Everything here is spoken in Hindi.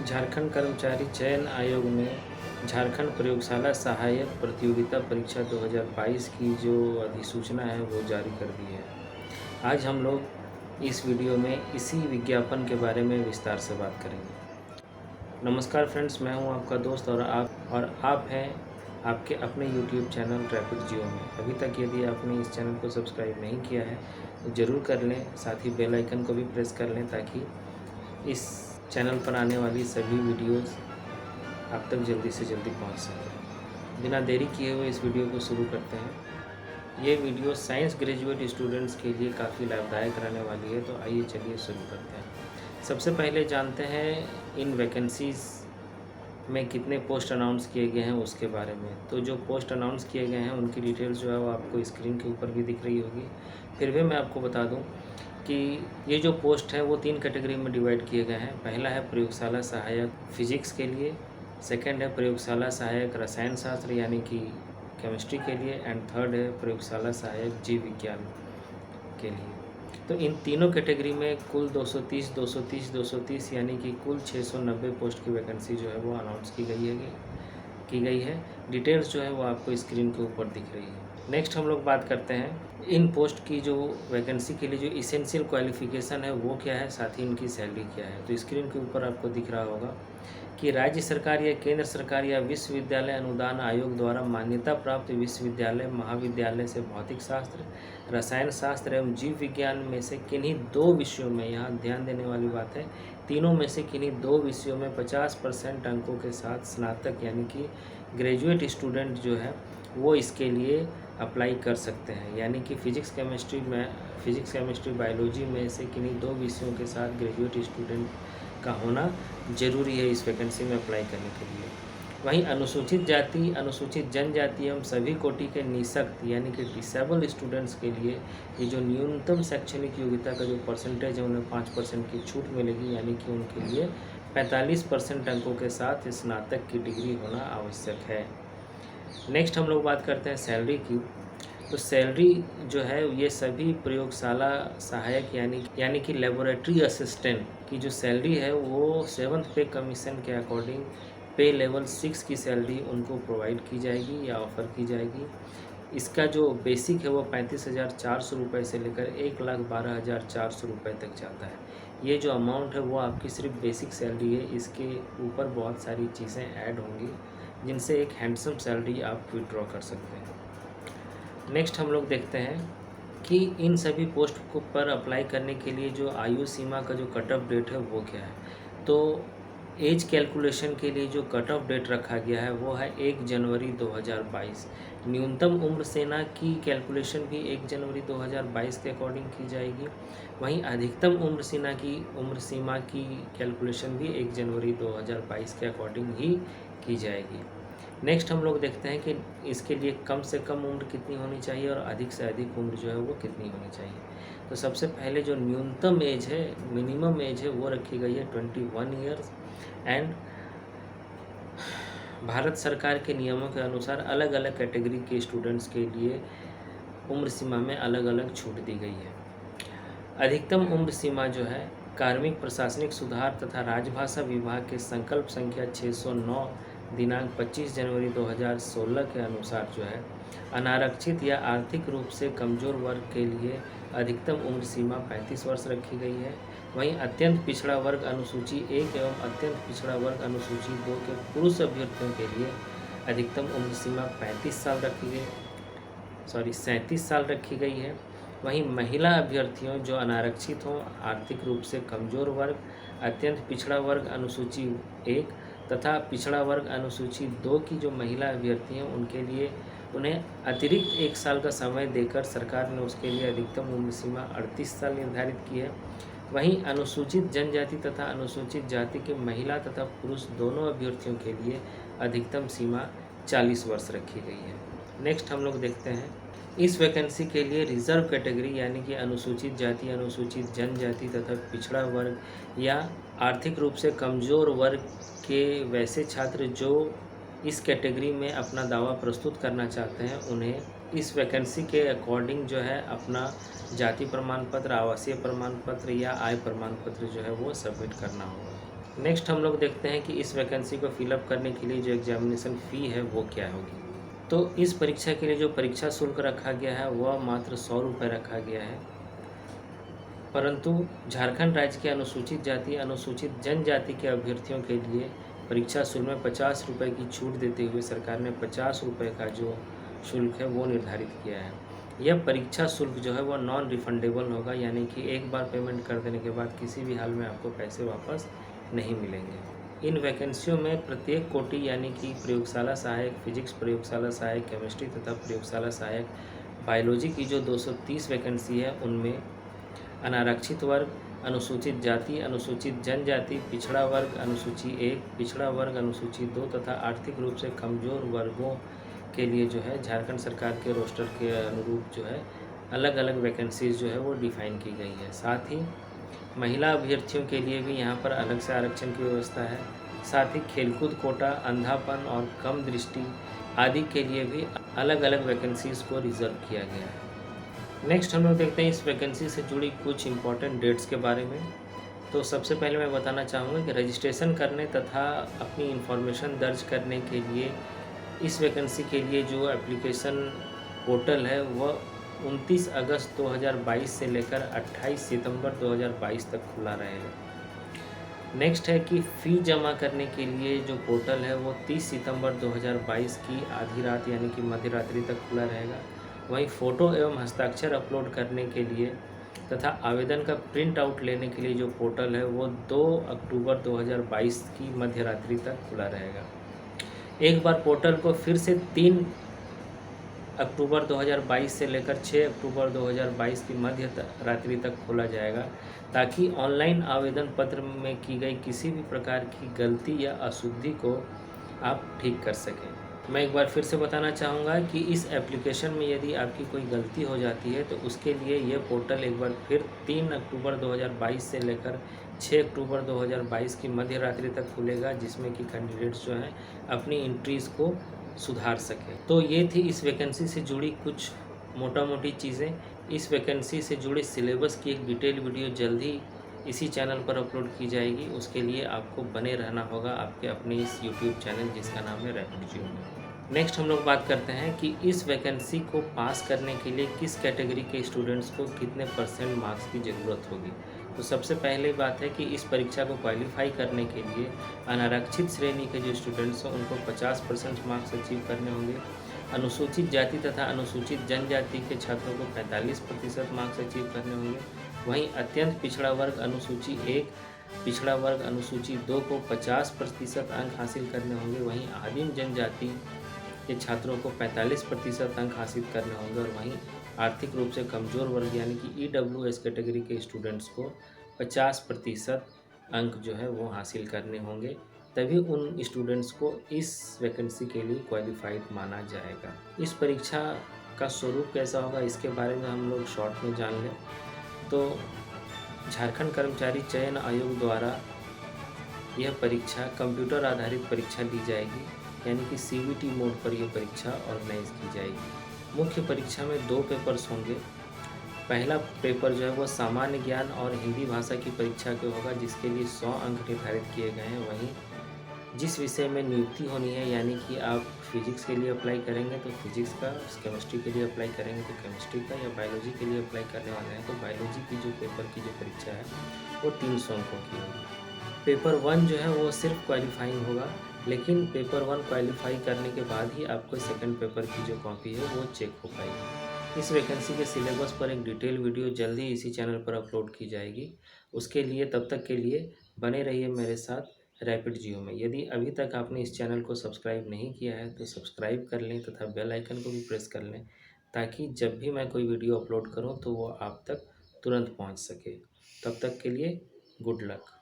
झारखंड कर्मचारी चयन आयोग ने झारखंड प्रयोगशाला सहायक प्रतियोगिता परीक्षा 2022 की जो अधिसूचना है वो जारी कर दी है। आज हम लोग इस वीडियो में इसी विज्ञापन के बारे में विस्तार से बात करेंगे। नमस्कार फ्रेंड्स, मैं हूं आपका दोस्त और आप हैं आपके अपने YouTube चैनल ट्रैफिक जियो में। अभी तक यदि आपने इस चैनल को सब्सक्राइब नहीं किया है तो ज़रूर कर लें, साथ ही बेल आइकन को भी प्रेस कर लें ताकि इस चैनल पर आने वाली सभी वीडियोस आप तक जल्दी से जल्दी पहुंच सकें। बिना देरी किए हुए इस वीडियो को शुरू करते हैं। ये वीडियो साइंस ग्रेजुएट स्टूडेंट्स के लिए काफ़ी लाभदायक रहने वाली है, तो आइए चलिए शुरू करते हैं। सबसे पहले जानते हैं इन वैकेंसीज़ में कितने पोस्ट अनाउंस किए गए हैं उसके बारे में। तो जो पोस्ट अनाउंस किए गए हैं उनकी डिटेल्स जो है वो आपको स्क्रीन के ऊपर भी दिख रही होगी। फिर भी मैं आपको बता दूं कि ये जो पोस्ट है वो 3 कैटेगरी में डिवाइड किए गए हैं। पहला है प्रयोगशाला सहायक फिजिक्स के लिए, सेकंड है प्रयोगशाला सहायक रसायन शास्त्र यानी कि केमिस्ट्री के लिए, एंड थर्ड है प्रयोगशाला सहायक जीव विज्ञान के लिए। तो इन तीनों कैटेगरी में कुल 230 यानी कि कुल 690 पोस्ट की वैकेंसी जो है वो अनाउंस की गई है। डिटेल्स जो है वो आपको स्क्रीन के ऊपर दिख रही है। नेक्स्ट हम लोग बात करते हैं इन पोस्ट की जो वैकेंसी के लिए जो इसेंशियल क्वालिफिकेशन है वो क्या है, साथ ही इनकी सैलरी क्या है। तो स्क्रीन के ऊपर आपको दिख रहा होगा कि राज्य सरकार या केंद्र सरकार या विश्वविद्यालय अनुदान आयोग द्वारा मान्यता प्राप्त विश्वविद्यालय महाविद्यालय से भौतिक शास्त्र, रसायन शास्त्र एवं जीव विज्ञान में से किन्हीं 2 विषयों में, यहाँ ध्यान देने वाली बात है, तीनों में से किन्हीं 2 विषयों में 50% अंकों के साथ स्नातक यानी कि ग्रेजुएट स्टूडेंट जो है वो इसके लिए अप्लाई कर सकते हैं। यानी कि फिजिक्स केमिस्ट्री बायोलॉजी में से किन्हीं 2 विषयों के साथ ग्रेजुएट स्टूडेंट का होना ज़रूरी है इस वैकेंसी में अप्लाई करने के लिए। वहीं अनुसूचित जाति, अनुसूचित जनजाति एवं सभी कोटि के निःशक्त यानी कि डिसेबल स्टूडेंट्स के लिए ये जो न्यूनतम शैक्षणिक योग्यता का जो परसेंटेज है उन्हें 5% की छूट मिलेगी, यानी कि उनके लिए 45% अंकों के साथ स्नातक की डिग्री होना आवश्यक है। नेक्स्ट हम लोग बात करते हैं सैलरी की। तो सैलरी जो है ये सभी प्रयोगशाला सहायक यानी कि लेबोरेटरी असिस्टेंट की जो सैलरी है वो 7th पे कमीशन के अकॉर्डिंग पे लेवल 6 की सैलरी उनको प्रोवाइड की जाएगी या ऑफ़र की जाएगी। इसका जो बेसिक है वो 35,400 रुपये से लेकर 1,12,400 रुपये तक जाता है। ये जो अमाउंट है वो आपकी सिर्फ बेसिक सैलरी है, इसके ऊपर बहुत सारी चीज़ें ऐड होंगी जिनसे एक हैंडसम सैलरी आप विड्रॉ कर सकते हैं। नेक्स्ट हम लोग देखते हैं कि इन सभी पोस्ट को पर अप्लाई करने के लिए जो आयु सीमा का जो कट ऑफ डेट है वो क्या है। तो एज कैलकुलेशन के लिए जो कट ऑफ डेट रखा गया है वो है 1 जनवरी 2022। न्यूनतम उम्र सीमा की कैलकुलेशन भी 1 जनवरी 2022 के अकॉर्डिंग की जाएगी। वहीं अधिकतम उम्र सीमा की कैलकुलेशन भी 1 जनवरी 2022 के अकॉर्डिंग ही की जाएगी। नेक्स्ट हम लोग देखते हैं कि इसके लिए कम से कम उम्र कितनी होनी चाहिए और अधिक से अधिक उम्र जो है वो कितनी होनी चाहिए। तो सबसे पहले जो न्यूनतम एज है, मिनिमम एज है, वो रखी गई है 21 ईयर्स एंड भारत सरकार के नियमों के अनुसार अलग अलग कैटेगरी के स्टूडेंट्स के लिए उम्र सीमा में अलग अलग छूट दी गई है। अधिकतम उम्र सीमा जो है कार्मिक प्रशासनिक सुधार तथा राजभाषा विभाग के संकल्प संख्या 609 दिनांक 25 जनवरी 2016 के अनुसार जो है अनारक्षित या आर्थिक रूप से कमज़ोर वर्ग के लिए अधिकतम उम्र सीमा 35 वर्ष रखी गई है। वहीं अत्यंत पिछड़ा वर्ग अनुसूची 1 एवं अत्यंत पिछड़ा वर्ग अनुसूची 2 के पुरुष अभ्यर्थियों के लिए अधिकतम उम्र सीमा 37 साल रखी गई है। वहीं महिला अभ्यर्थियों जो अनारक्षित हों, आर्थिक रूप से कमज़ोर वर्ग, अत्यंत पिछड़ा वर्ग अनुसूची 1 तथा पिछड़ा वर्ग अनुसूची 2 की जो महिला अभ्यर्थी हैं उनके लिए उन्हें अतिरिक्त 1 साल का समय देकर सरकार ने उसके लिए अधिकतम उम्र सीमा 38 साल निर्धारित की है। वहीं अनुसूचित जनजाति तथा अनुसूचित जाति के महिला तथा पुरुष दोनों अभ्यर्थियों के लिए अधिकतम सीमा 40 वर्ष रखी गई है। नेक्स्ट हम लोग देखते हैं इस वैकेंसी के लिए रिजर्व कैटेगरी यानी कि अनुसूचित जाति, अनुसूचित जनजाति तथा पिछड़ा वर्ग या आर्थिक रूप से कमज़ोर वर्ग के वैसे छात्र जो इस कैटेगरी में अपना दावा प्रस्तुत करना चाहते हैं उन्हें इस वैकेंसी के अकॉर्डिंग जो है अपना जाति प्रमाण पत्र, आवासीय प्रमाण पत्र या आय प्रमाण पत्र जो है वो सबमिट करना होगा। नेक्स्ट हम लोग देखते हैं कि इस वैकेंसी को फिलअप करने के लिए जो एग्जामिनेशन फ़ी है वो क्या होगी। तो इस परीक्षा के लिए जो परीक्षा शुल्क रखा गया है वह मात्र 100 रुपये रखा गया है। परंतु झारखंड राज्य के अनुसूचित जाति अनुसूचित जनजाति के अभ्यर्थियों के लिए परीक्षा शुल्क में 50 रुपये की छूट देते हुए सरकार ने 50 रुपये का जो शुल्क है वो निर्धारित किया है। यह परीक्षा शुल्क जो है वो नॉन रिफंडेबल होगा, यानी कि एक बार पेमेंट कर देने के बाद किसी भी हाल में आपको पैसे वापस नहीं मिलेंगे। इन वैकेंसियों में प्रत्येक कोटि यानी कि प्रयोगशाला सहायक फिजिक्स, प्रयोगशाला सहायक केमिस्ट्री तथा प्रयोगशाला सहायक बायोलॉजी की जो 230 वैकेंसी है उनमें अनारक्षित वर्ग, अनुसूचित जाति, अनुसूचित जनजाति, पिछड़ा वर्ग अनुसूची 1, पिछड़ा वर्ग अनुसूची 2 तथा आर्थिक रूप से कमज़ोर वर्गों के लिए जो है झारखंड सरकार के रोस्टर के अनुरूप जो है अलग अलग वैकेंसीज जो है वो डिफ़ाइन की गई है। साथ ही महिला अभ्यर्थियों के लिए भी यहाँ पर अलग से आरक्षण की व्यवस्था है। साथ ही खेलकूद कोटा, अंधापन और कम दृष्टि आदि के लिए भी अलग अलग वैकेंसीज़ को रिजर्व किया गया है। नेक्स्ट हम लोग देखते हैं इस वैकेंसी से जुड़ी कुछ इम्पॉर्टेंट डेट्स के बारे में। तो सबसे पहले मैं बताना चाहूँगा कि रजिस्ट्रेशन करने तथा अपनी इन्फॉर्मेशन दर्ज करने के लिए इस वैकेंसी के लिए जो एप्लीकेशन पोर्टल है वह 29 अगस्त 2022 से लेकर 28 सितंबर 2022 तक खुला रहेगा। नेक्स्ट है कि फ़ी जमा करने के लिए जो पोर्टल है वो 30 सितंबर 2022 की आधी रात यानी कि मध्य रात्रि तक खुला रहेगा। वहीं फ़ोटो एवं हस्ताक्षर अपलोड करने के लिए तथा आवेदन का प्रिंट आउट लेने के लिए जो पोर्टल है वो 2 अक्टूबर 2022 की मध्य रात्रि तक खुला रहेगा। एक बार पोर्टल को फिर से 3 अक्टूबर 2022 से लेकर 6 अक्टूबर 2022 की मध्य रात्रि तक खोला जाएगा, ताकि ऑनलाइन आवेदन पत्र में की गई किसी भी प्रकार की गलती या अशुद्धि को आप ठीक कर सकें। मैं एक बार फिर से बताना चाहूँगा कि इस एप्लीकेशन में यदि आपकी कोई गलती हो जाती है तो उसके लिए ये पोर्टल एक बार फिर 3 अक्टूबर 2022 से लेकर 6 अक्टूबर 2022 की मध्य रात्रि तक खुलेगा, जिसमें कि कैंडिडेट्स जो हैं अपनी एंट्रीज़ को सुधार सकें। तो ये थी इस वैकेंसी से जुड़ी कुछ मोटा मोटी चीज़ें। इस वैकेंसी से जुड़े सिलेबस की एक डिटेल वीडियो जल्द ही इसी चैनल पर अपलोड की जाएगी। उसके लिए आपको बने रहना होगा आपके अपने इस यूट्यूब चैनल जिसका नाम है रैपिड जियो में। नेक्स्ट हम लोग बात करते हैं कि इस वैकेंसी को पास करने के लिए किस कैटेगरी के स्टूडेंट्स को कितने % मार्क्स की ज़रूरत होगी। तो सबसे पहले बात है कि इस परीक्षा को क्वालिफाई करने के लिए अनारक्षित श्रेणी के जो स्टूडेंट्स हैं उनको 50% मार्क्स अचीव करने होंगे। अनुसूचित जाति तथा अनुसूचित जनजाति के छात्रों को 45% मार्क्स अचीव करने होंगे। वहीं अत्यंत पिछड़ा वर्ग अनुसूची 1, पिछड़ा वर्ग अनुसूची 2 को 50% अंक हासिल करने होंगे। वहीं आदिम जनजाति के छात्रों को 45% अंक हासिल करने होंगे और वहीं आर्थिक रूप से कमज़ोर वर्ग यानी कि EWS कैटेगरी के स्टूडेंट्स को 50% अंक जो है वो हासिल करने होंगे, तभी उन स्टूडेंट्स को इस वैकेंसी के लिए क्वालिफाइड माना जाएगा। इस परीक्षा का स्वरूप कैसा होगा इसके बारे में हम लोग शॉर्ट में जान लें तो झारखंड कर्मचारी चयन आयोग द्वारा यह परीक्षा कंप्यूटर आधारित परीक्षा ली जाएगी, यानी कि CBT मोड पर यह परीक्षा ऑर्गेनाइज की जाएगी। मुख्य परीक्षा में 2 पेपर्स होंगे। पहला पेपर जो है वो सामान्य ज्ञान और हिंदी भाषा की परीक्षा के होगा, जिसके लिए 100 अंक निर्धारित किए गए हैं। वहीं जिस विषय में नियुक्ति होनी है, यानी कि आप फिजिक्स के लिए अप्लाई करेंगे तो फिजिक्स का, केमिस्ट्री के लिए अप्लाई करेंगे तो केमिस्ट्री का, या बायोलॉजी के लिए अप्लाई करने वाले हैं तो बायोलॉजी की जो पेपर की जो परीक्षा है वो 300 अंकों की होगी। पेपर 1 जो है वो सिर्फ क्वालिफाइंग होगा, लेकिन पेपर 1 क्वालिफाई करने के बाद ही आपको सेकंड पेपर की जो कॉपी है वो चेक हो पाएगी। इस वैकेंसी के सिलेबस पर एक डिटेल वीडियो जल्द ही इसी चैनल पर अपलोड की जाएगी। उसके लिए तब तक के लिए बने रहिए मेरे साथ रैपिड जियो में। यदि अभी तक आपने इस चैनल को सब्सक्राइब नहीं किया है तो सब्सक्राइब कर लें तथा बेल आइकन को भी प्रेस कर लें, ताकि जब भी मैं कोई वीडियो अपलोड करूं तो वो आप तक तुरंत पहुंच सके। तब तक के लिए गुड लक।